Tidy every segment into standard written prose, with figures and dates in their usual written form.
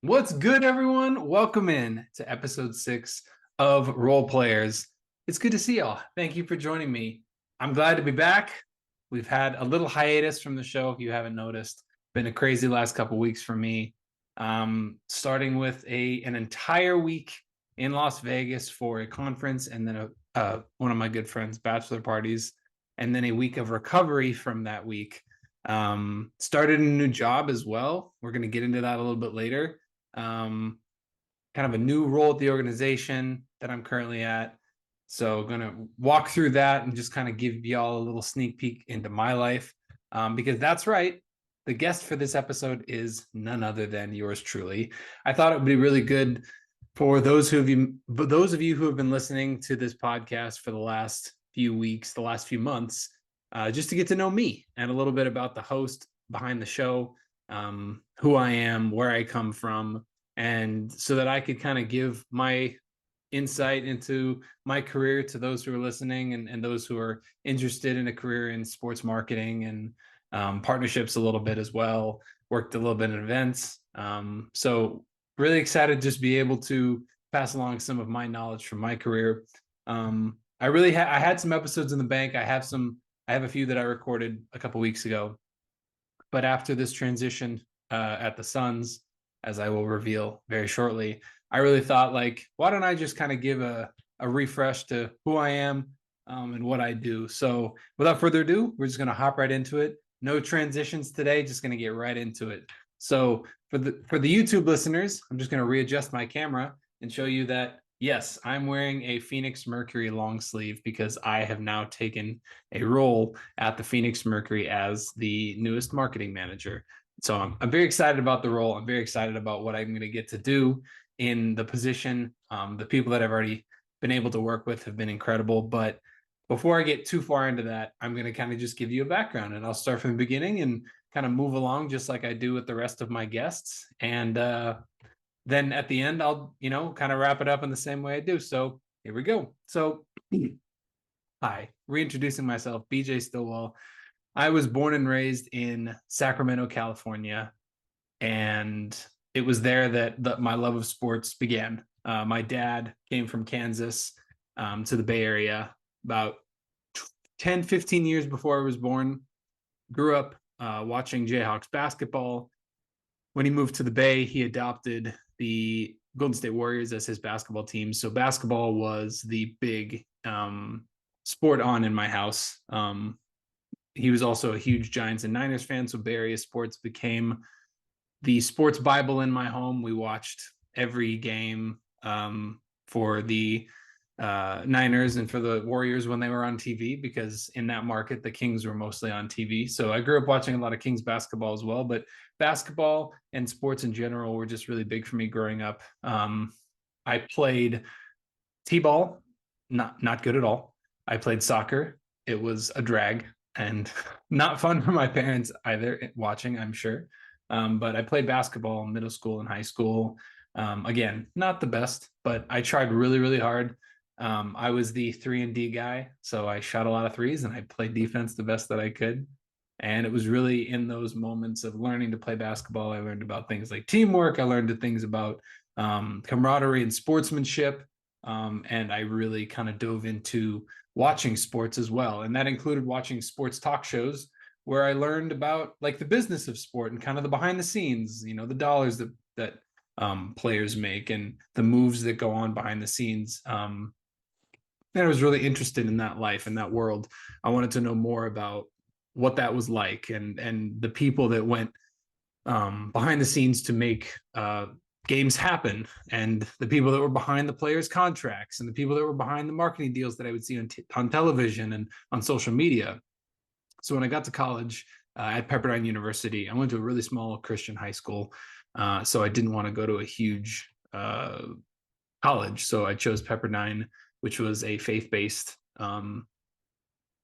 What's good, everyone? Welcome in to episode 6 of Role Players. It's good to see y'all. Thank you for joining me. I'm glad to be back. We've had a little hiatus from the show, if you haven't noticed. Been a crazy last couple weeks for me. Starting with an entire week in Las Vegas for a conference, and then one of my good friends' bachelor parties, and then a week of recovery from that week. Started a new job as well. We're going to get into that a little bit later. Kind of a new role at the organization that I'm currently at. So going to walk through that and just kind of give y'all a little sneak peek into my life. Because that's right. The guest for this episode is none other than yours truly. I thought it would be really good for those of you who have been listening to this podcast for the last few weeks, the last few months, just to get to know me and a little bit about the host behind the show, who I am, where I come from, and so that I could kind of give my insight into my career to those who are listening and those who are interested in a career in sports marketing and partnerships a little bit as well. Worked a little bit in events. So really excited to just be able to pass along some of my knowledge from my career. I had some episodes in the bank. I have a few that I recorded a couple weeks ago, but after this transition at the Suns, as I will reveal very shortly, I really thought, like, why don't I just kind of give a refresh to who I am and what I do. So without further ado, we're just going to hop right into it. No transitions today, just going to get right into it. So for the YouTube listeners, I'm just going to readjust my camera and show you that, yes, I'm wearing a Phoenix Mercury long sleeve because I have now taken a role at the Phoenix Mercury as the newest marketing manager. So I'm very excited about the role. I'm very excited about what I'm going to get to do in the position. The people that I've already been able to work with have been incredible. But before I get too far into that, I'm going to kind of just give you a background, and I'll start from the beginning and kind of move along just like I do with the rest of my guests. And then at the end, I'll, kind of wrap it up in the same way I do. So here we go. So hi, reintroducing myself, BJ Stillwell. I was born and raised in Sacramento, California, and it was there that my love of sports began. My dad came from Kansas to the Bay Area about 10, 15 years before I was born. Grew up watching Jayhawks basketball. When he moved to the Bay, he adopted the Golden State Warriors as his basketball team. So basketball was the big sport on in my house. He was also a huge Giants and Niners fan, so Bay Area sports became the sports Bible in my home. We watched every game for the Niners and for the Warriors when they were on TV, because in that market, the Kings were mostly on TV. So I grew up watching a lot of Kings basketball as well, but basketball and sports in general were just really big for me growing up. I played T-ball, not good at all. I played soccer. It was a drag and not fun for my parents either watching, I'm sure. But I played basketball in middle school and high school. Again, not the best, but I tried really, really hard. I was the 3-and-D guy, so I shot a lot of threes and I played defense the best that I could. And it was really in those moments of learning to play basketball, I learned about things like teamwork. I learned things about camaraderie and sportsmanship. And I really kind of dove into watching sports as well. And that included watching sports talk shows where I learned about, like, the business of sport and kind of the behind the scenes, the dollars that players make and the moves that go on behind the scenes. And I was really interested in that life and that world. I wanted to know more about what that was like and the people that went behind the scenes to make games happen, and the people that were behind the players' contracts, and the people that were behind the marketing deals that I would see on television and on social media. So when I got to college at Pepperdine University, I went to a really small Christian high school. So I didn't want to go to a huge college. So I chose Pepperdine, which was a faith-based,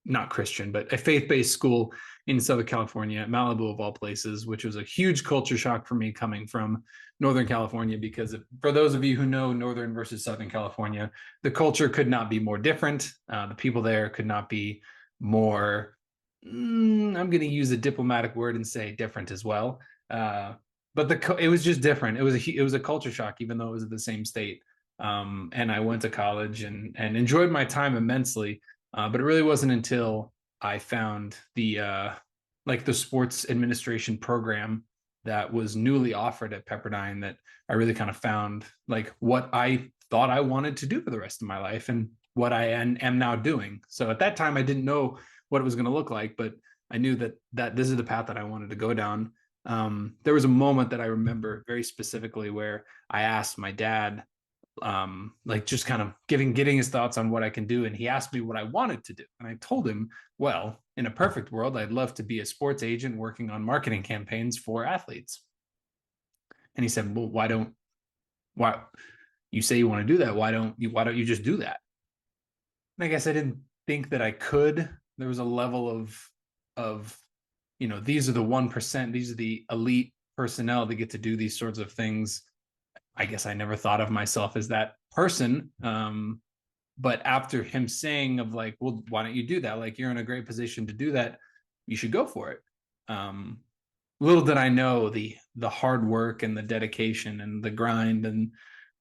not Christian, but a faith-based school in Southern California, Malibu of all places, which was a huge culture shock for me coming from Northern California, because for those of you who know Northern versus Southern California, the culture could not be more different. The people there could not be more, I'm going to use a diplomatic word and say different as well. But but it was just different. It was a culture shock, even though it was at the same state. And I went to college and enjoyed my time immensely. But it really wasn't until I found the sports administration program that was newly offered at Pepperdine that I really kind of found like what I thought I wanted to do for the rest of my life and what I am now doing. So at that time, I didn't know what it was going to look like, but I knew that this is the path that I wanted to go down. There was a moment that I remember very specifically where I asked my dad, like just kind of getting his thoughts on what I can do, and he asked me what I wanted to do, and I told him, well, in a perfect world, I'd love to be a sports agent working on marketing campaigns for athletes. And he said, well, why you say you want to do that? Why don't you just do that? And I guess I didn't think that I could. There was a level of these are the 1%, these are the elite personnel that get to do these sorts of things. I guess I never thought of myself as that person. But after him saying of like, well, why don't you do that? Like, you're in a great position to do that. You should go for it. Little did I know the hard work and the dedication and the grind and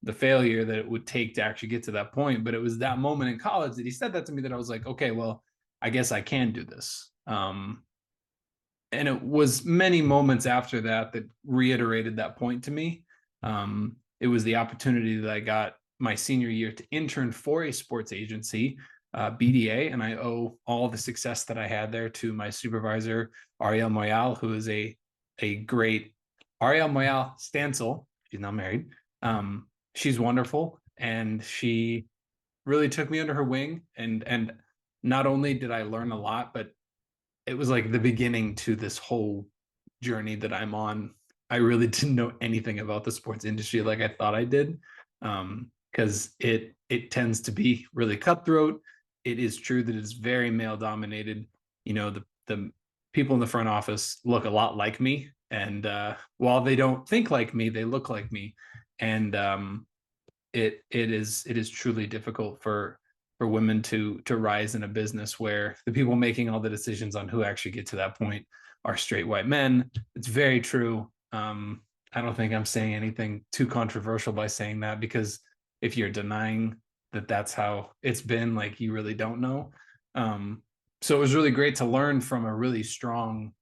the failure that it would take to actually get to that point. But it was that moment in college that he said that to me that I was like, okay, well, I guess I can do this. And it was many moments after that that reiterated that point to me. It was the opportunity that I got my senior year to intern for a sports agency, BDA, and I owe all the success that I had there to my supervisor, Ariel Moyal, who is a great Ariel Moyal Stansel. She's now married. She's wonderful, and she really took me under her wing. And not only did I learn a lot, but it was like the beginning to this whole journey that I'm on. I really didn't know anything about the sports industry like I thought I did, because it tends to be really cutthroat. It is true that it's very male dominated. The people in the front office look a lot like me, and while they don't think like me, they look like me, and it is truly difficult for women to rise in a business where the people making all the decisions on who actually get to that point are straight white men. It's very true. I don't think I'm saying anything too controversial by saying that, because if you're denying that that's how it's been, like, you really don't know. So it was really great to learn from a really strong,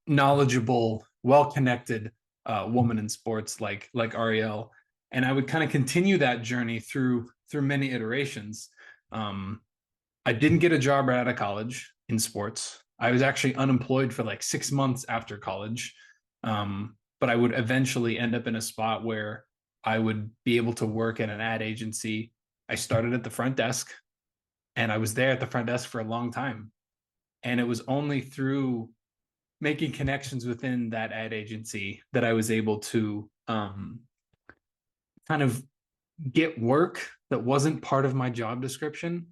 knowledgeable, well-connected woman in sports like Ariel, and I would kind of continue that journey through many iterations. I didn't get a job right out of college in sports. I was actually unemployed for like 6 months after college, but I would eventually end up in a spot where I would be able to work at an ad agency. I started at the front desk, and I was there at the front desk for a long time. And it was only through making connections within that ad agency that I was able to kind of get work that wasn't part of my job description.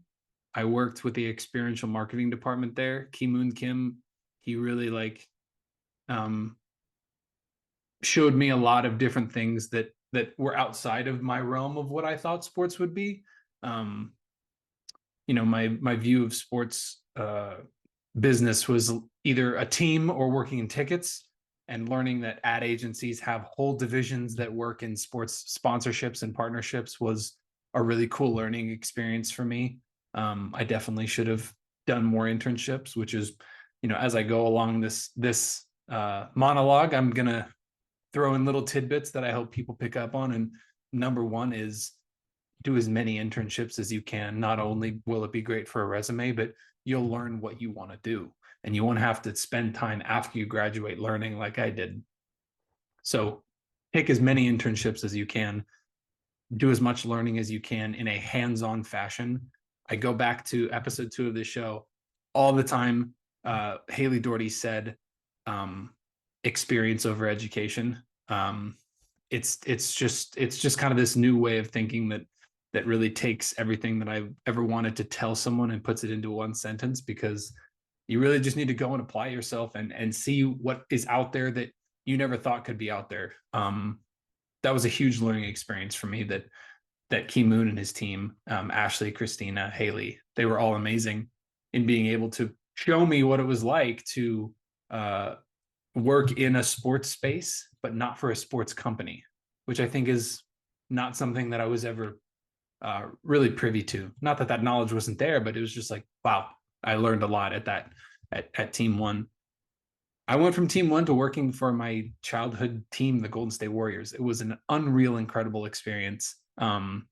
I worked with the experiential marketing department there. Ki Moon Kim, he really showed me a lot of different things that were outside of my realm of what I thought sports would be. My view of sports business was either a team or working in tickets, and learning that ad agencies have whole divisions that work in sports sponsorships and partnerships was a really cool learning experience for me. I definitely should have done more internships, which is, as I go along this monologue, I'm gonna throw in little tidbits that I hope people pick up on. And number one is do as many internships as you can. Not only will it be great for a resume, but you'll learn what you want to do, and you won't have to spend time after you graduate learning like I did. So take as many internships as you can, do as much learning as you can in a hands-on fashion. I go back to episode 2 of this show all the time. Haley Doherty said, experience over education. It's just kind of this new way of thinking that really takes everything that I've ever wanted to tell someone and puts it into one sentence, because you really just need to go and apply yourself and see what is out there that you never thought could be out there. That was a huge learning experience for me, that Ki Moon and his team, Ashley, Christina, Haley, they were all amazing in being able to show me what it was like to work in a sports space, but not for a sports company, which I think is not something that I was ever really privy to. Not that that knowledge wasn't there, but it was just like, wow, I learned a lot at that at Team One. I went from Team One to working for my childhood team, the Golden State Warriors. It was an unreal, incredible experience. And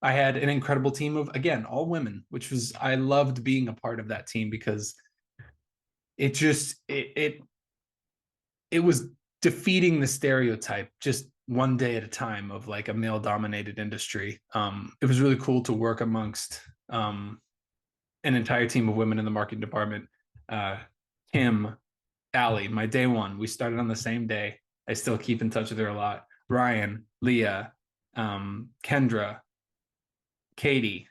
I had an incredible team of, again, all women, which was, I loved being a part of that team because it just, it was defeating the stereotype just one day at a time of like a male dominated industry. It was really cool to work amongst an entire team of women in the marketing department. Kim, Allie, my day one, we started on the same day. I still keep in touch with her a lot. Ryan, Leah, Kendra, Katie,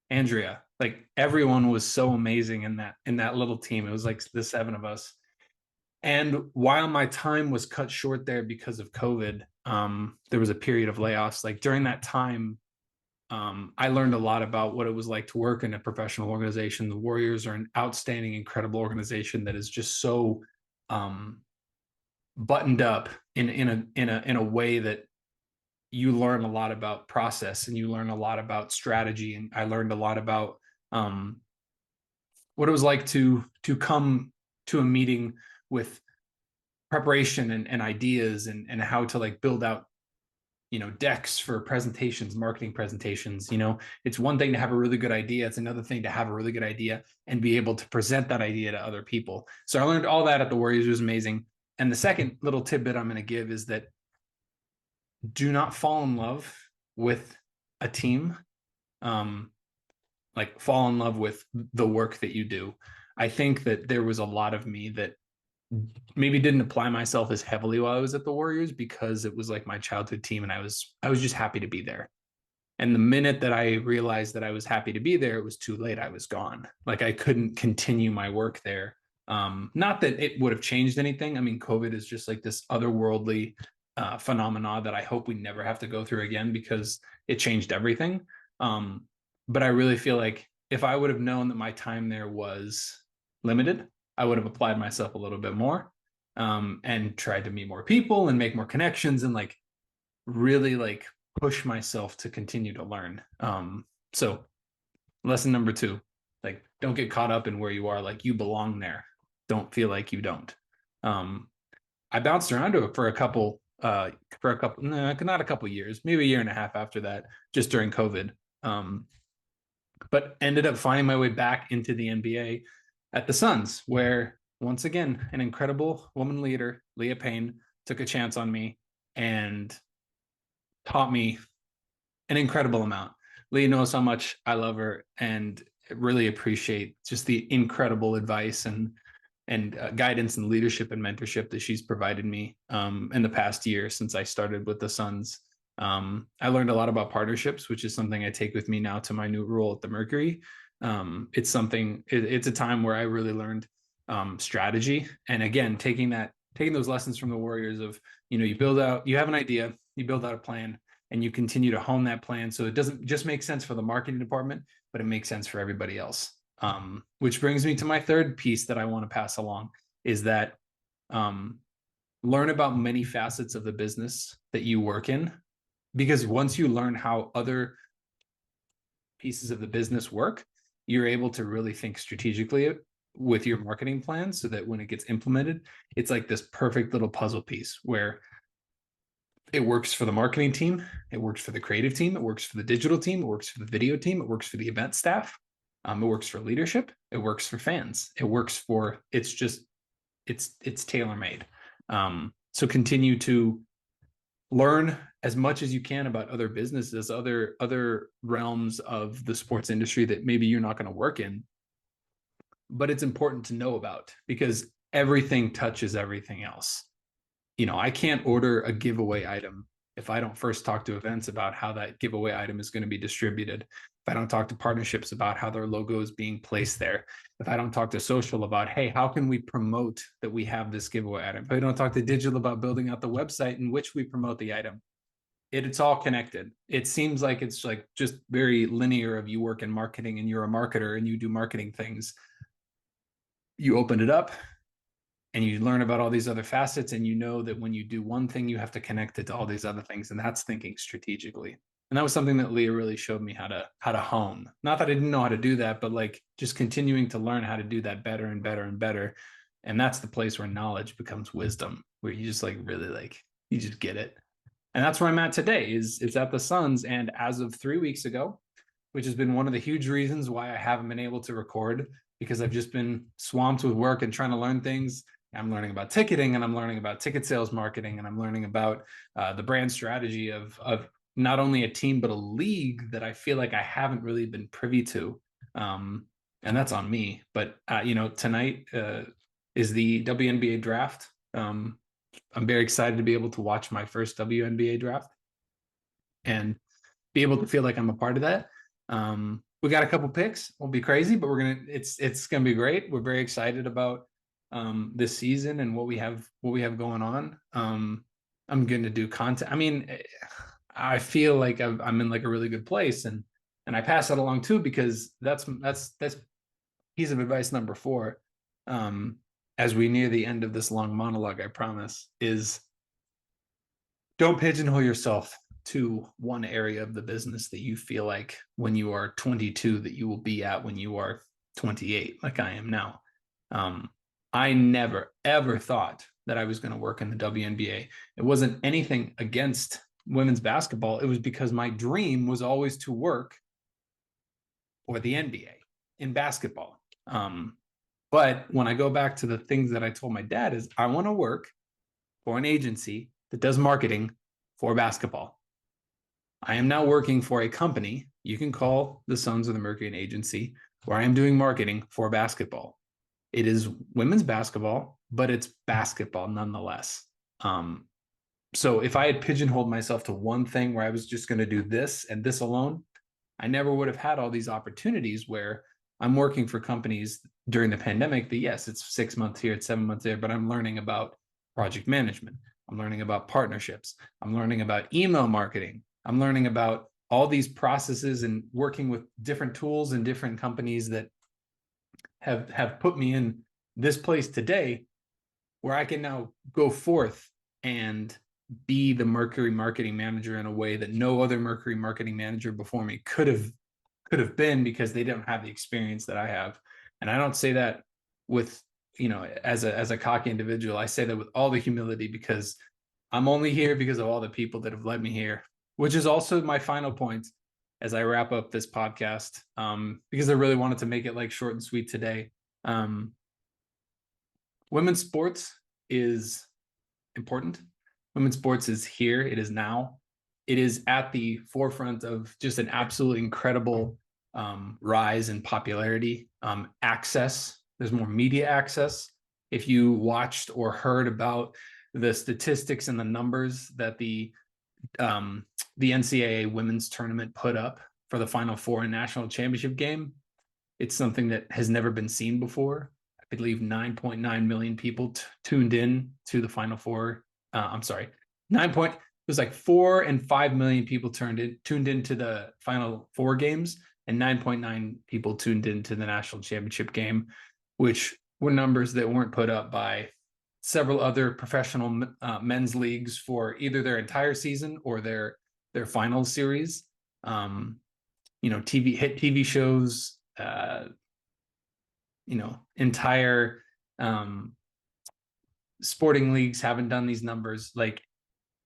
Andrea, like everyone was so amazing in that little team. It was like the seven of us. And while my time was cut short there because of COVID, there was a period of layoffs. Like during that time, I learned a lot about what it was like to work in a professional organization. The Warriors are an outstanding, incredible organization that is just so buttoned up in a way that you learn a lot about process and you learn a lot about strategy. And I learned a lot about what it was like to come to a meeting with preparation and ideas and how to like build out decks for presentations, marketing presentations. It's one thing to have a really good idea, it's another thing to have a really good idea and be able to present that idea to other people. So I learned all that at the Warriors. It was amazing. And the second little tidbit I'm going to give is that do not fall in love with a team, like fall in love with the work that you do. I think that there was a lot of me that maybe didn't apply myself as heavily while I was at the Warriors because it was like my childhood team and I was just happy to be there. And the minute that I realized that I was happy to be there, it was too late. I was gone. Like I couldn't continue my work there. Not that it would have changed anything. I mean, COVID is just like this otherworldly phenomena that I hope we never have to go through again because it changed everything. But I really feel like if I would have known that my time there was limited, I would have applied myself a little bit more and tried to meet more people and make more connections and like really like push myself to continue to learn. So lesson number 2, like don't get caught up in where you are. Like you belong there. Don't feel like you don't. I bounced around to it for a couple, not a couple years, maybe a year and a half after that, just during COVID. But ended up finding my way back into the NBA at the Suns, where once again, an incredible woman leader, Leah Payne, took a chance on me and taught me an incredible amount. Leah knows how much I love her and really appreciate just the incredible advice and guidance and leadership and mentorship that she's provided me in the past year since I started with the Suns. I learned a lot about partnerships, which is something I take with me now to my new role at the Mercury. It's a time where I really learned strategy. And again, taking those lessons from the Warriors of, you have an idea, you build out a plan, and you continue to hone that plan. So it doesn't just make sense for the marketing department, but it makes sense for everybody else. Which brings me to my third piece that I want to pass along is that learn about many facets of the business that you work in, because once you learn how other pieces of the business work, you're able to really think strategically with your marketing plan so that when it gets implemented, it's like this perfect little puzzle piece where it works for the marketing team, it works for the creative team, it works for the digital team, it works for the video team, it works for the event staff, it works for leadership, it works for fans, it's tailor-made. So continue to learn as much as you can about other businesses, other realms of the sports industry that maybe you're not going to work in, but it's important to know about because everything touches everything else. I can't order a giveaway item if I don't first talk to events about how that giveaway item is going to be distributed. If I don't talk to partnerships about how their logo is being placed there. If I don't talk to social about, hey, how can we promote that we have this giveaway item? If I don't talk to digital about building out the website in which we promote the item, it's all connected. It seems like it's like just very linear of you work in marketing and you're a marketer and you do marketing things. you open it up and you learn about all these other facets, and you know that when you do one thing, you have to connect it to all these other things, and that's thinking strategically. And that was something that Leah really showed me how to hone. Not that I didn't know how to do that, but like just continuing to learn how to do that better and better and better. And that's the place where knowledge becomes wisdom, where you just like really like you just get it. And that's where I'm at today. Is at the Suns, and as of 3 weeks ago, which has been one of the huge reasons why I haven't been able to record, because I've just been swamped with work and trying to learn things. I'm learning about ticketing, and I'm learning about ticket sales marketing, and I'm learning about the brand strategy of not only a team but a league that I feel like I haven't really been privy to, and that's on me. But tonight is the WNBA draft. I'm very excited to be able to watch my first WNBA draft and be able to feel like I'm a part of that. We got a couple picks. We'll be crazy, but it's gonna be great. We're very excited about this season and what we have going on. I'm going to do content. I mean, I feel like I'm in like a really good place, and I pass that along too, because that's piece of advice number 4. As we near the end of this long monologue, I promise, is don't pigeonhole yourself to one area of the business that you feel like when you are 22 that you will be at when you are 28, like I am now. I never ever thought that I was going to work in the WNBA. It wasn't anything against women's basketball. It was because my dream was always to work for the NBA in basketball. But when I go back to the things that I told my dad, is I want to work for an agency that does marketing for basketball. I am now working for a company, you can call the Suns or the Mercury an agency, where I am doing marketing for basketball. It is women's basketball, but it's basketball nonetheless. So if I had pigeonholed myself to one thing where I was just going to do this and this alone, I never would have had all these opportunities where I'm working for companies during the pandemic that, yes, it's 6 months here, it's 7 months there, but I'm learning about project management. I'm learning about partnerships. I'm learning about email marketing. I'm learning about all these processes and working with different tools and different companies that have put me in this place today, where I can now go forth and be the Mercury marketing manager in a way that no other Mercury marketing manager before me could have been, because they don't have the experience that I have. And I don't say that with, as a cocky individual. I say that with all the humility, because I'm only here because of all the people that have led me here, which is also my final point as I wrap up this podcast, because I really wanted to make it like short and sweet today. Women's sports is important. Women's sports is here. It is now. It is at the forefront of just an absolutely incredible rise in popularity, access. There's more media access. If you watched or heard about the statistics and the numbers that the NCAA women's tournament put up for the Final Four and national championship game, it's something that has never been seen before. I believe 9.9 million people tuned in to the Final Four. I'm sorry, it was like 4 and 5 million people tuned into the Final Four games, and 9.9 people tuned into the national championship game, which were numbers that weren't put up by several other professional men's leagues for either their entire season or their final series. TV shows, entire sporting leagues haven't done these numbers. Like,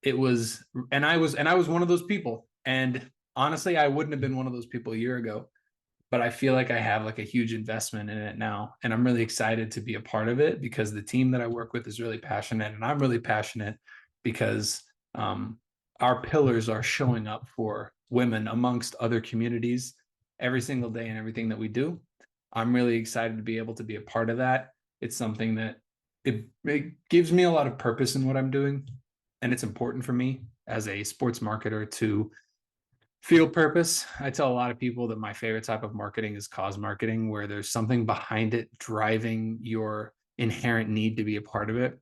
it was, and I was one of those people. And honestly, I wouldn't have been one of those people a year ago, but I feel like I have like a huge investment in it now, and I'm really excited to be a part of it, because the team that I work with is really passionate, and I'm really passionate because our pillars are showing up for women amongst other communities every single day in everything that we do. I'm really excited to be able to be a part of that. It's something that it gives me a lot of purpose in what I'm doing, and it's important for me as a sports marketer to feel purpose. I tell a lot of people that my favorite type of marketing is cause marketing, where there's something behind it driving your inherent need to be a part of it.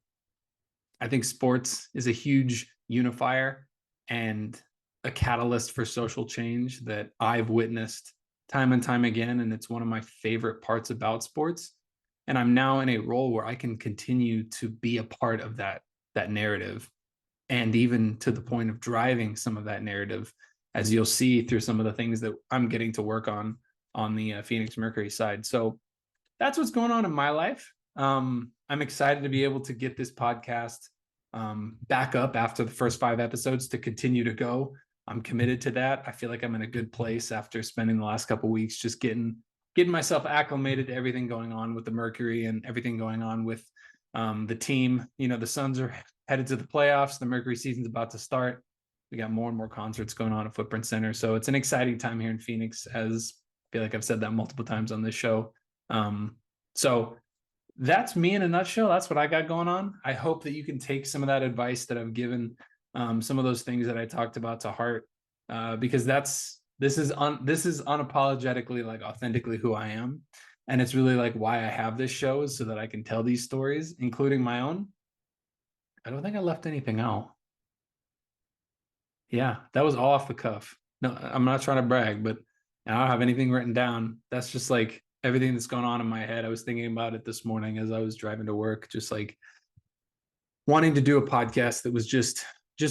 I think sports is a huge unifier and a catalyst for social change that I've witnessed time and time again, and it's one of my favorite parts about sports. And I'm now in a role where I can continue to be a part of that narrative, and even to the point of driving some of that narrative, as you'll see through some of the things that I'm getting to work on the Phoenix Mercury side. So that's what's going on in my life. I'm excited to be able to get this podcast back up after the first 5 episodes to continue to go. I'm committed to that. I feel like I'm in a good place after spending the last couple of weeks just getting myself acclimated to everything going on with the Mercury and everything going on with the team. You know, the Suns are headed to the playoffs. The Mercury season's about to start. We got more and more concerts going on at Footprint Center. So it's an exciting time here in Phoenix, as I feel like I've said that multiple times on this show. So that's me in a nutshell. That's what I got going on. I hope that you can take some of that advice that I've given, some of those things that I talked about to heart, because this is unapologetically, like, authentically who I am. And it's really like why I have this show, is so that I can tell these stories, including my own. I don't think I left anything out. Yeah, that was all off the cuff. No, I'm not trying to brag, but I don't have anything written down. That's just like everything that's going on in my head. I was thinking about it this morning as I was driving to work, just like wanting to do a podcast that was just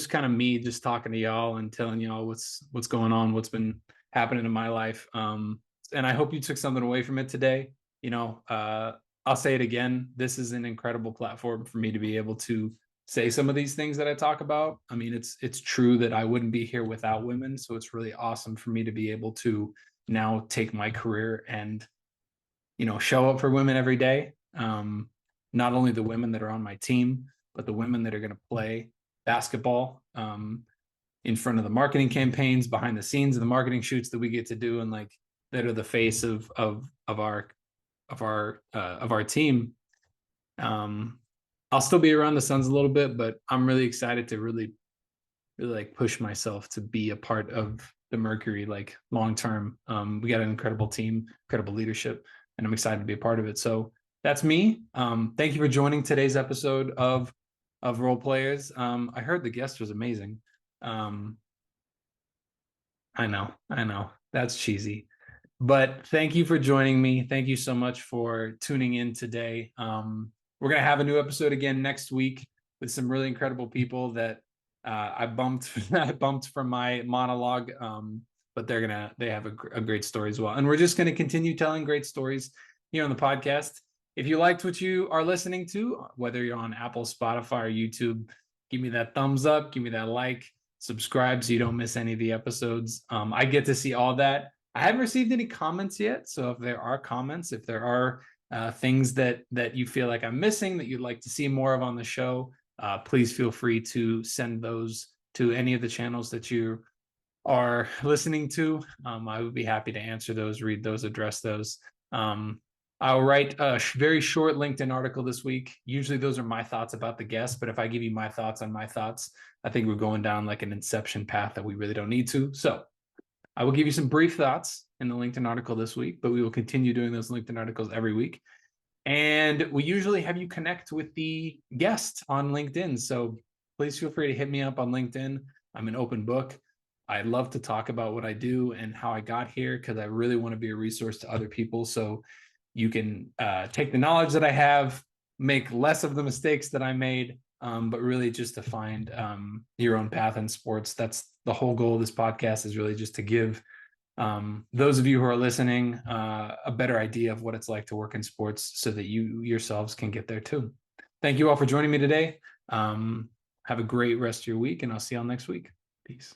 kind of me just talking to y'all and telling y'all what's going on, what's been happening in my life. And I hope you took something away from it today. You know, I'll say it again. This is an incredible platform for me to be able to say some of these things that I talk about. I mean, it's true that I wouldn't be here without women. So it's really awesome for me to be able to now take my career and, you know, show up for women every day. Not only the women that are on my team, but the women that are going to play basketball in front of the marketing campaigns, behind the scenes of the marketing shoots that we get to do, and like that are the face of our team. I'll still be around the Suns a little bit, but I'm really excited to really like push myself to be a part of the Mercury, like, long term. We got an incredible team, incredible leadership, and I'm excited to be a part of it. So that's me. Thank you for joining today's episode of Role Players. I heard the guest was amazing. I know that's cheesy, but thank you for joining me. Thank you so much for tuning in today. We're gonna have a new episode again next week with some really incredible people that I bumped I bumped from my monologue, but they have a great story as well, and we're just gonna continue telling great stories here on the podcast. If you liked what you are listening to, whether you're on Apple, Spotify, or YouTube, give me that thumbs up, give me that like, subscribe so you don't miss any of the episodes. I get to see all that. I haven't received any comments yet, so if there are comments, if there are things that you feel like I'm missing that you'd like to see more of on the show, please feel free to send those to any of the channels that you are listening to. I would be happy to answer those, read those, address those. I'll write a very short LinkedIn article this week. Usually those are my thoughts about the guest, but if I give you my thoughts on my thoughts, I think we're going down like an inception path that we really don't need to. So I will give you some brief thoughts in the LinkedIn article this week, but we will continue doing those LinkedIn articles every week. And we usually have you connect with the guest on LinkedIn. So please feel free to hit me up on LinkedIn. I'm an open book. I love to talk about what I do and how I got here, because I really want to be a resource to other people. So you can take the knowledge that I have, make less of the mistakes that I made, but really just to find your own path in sports. That's the whole goal of this podcast, is really just to give those of you who are listening a better idea of what it's like to work in sports, so that you yourselves can get there too. Thank you all for joining me today. Have a great rest of your week, and I'll see y'all next week. Peace.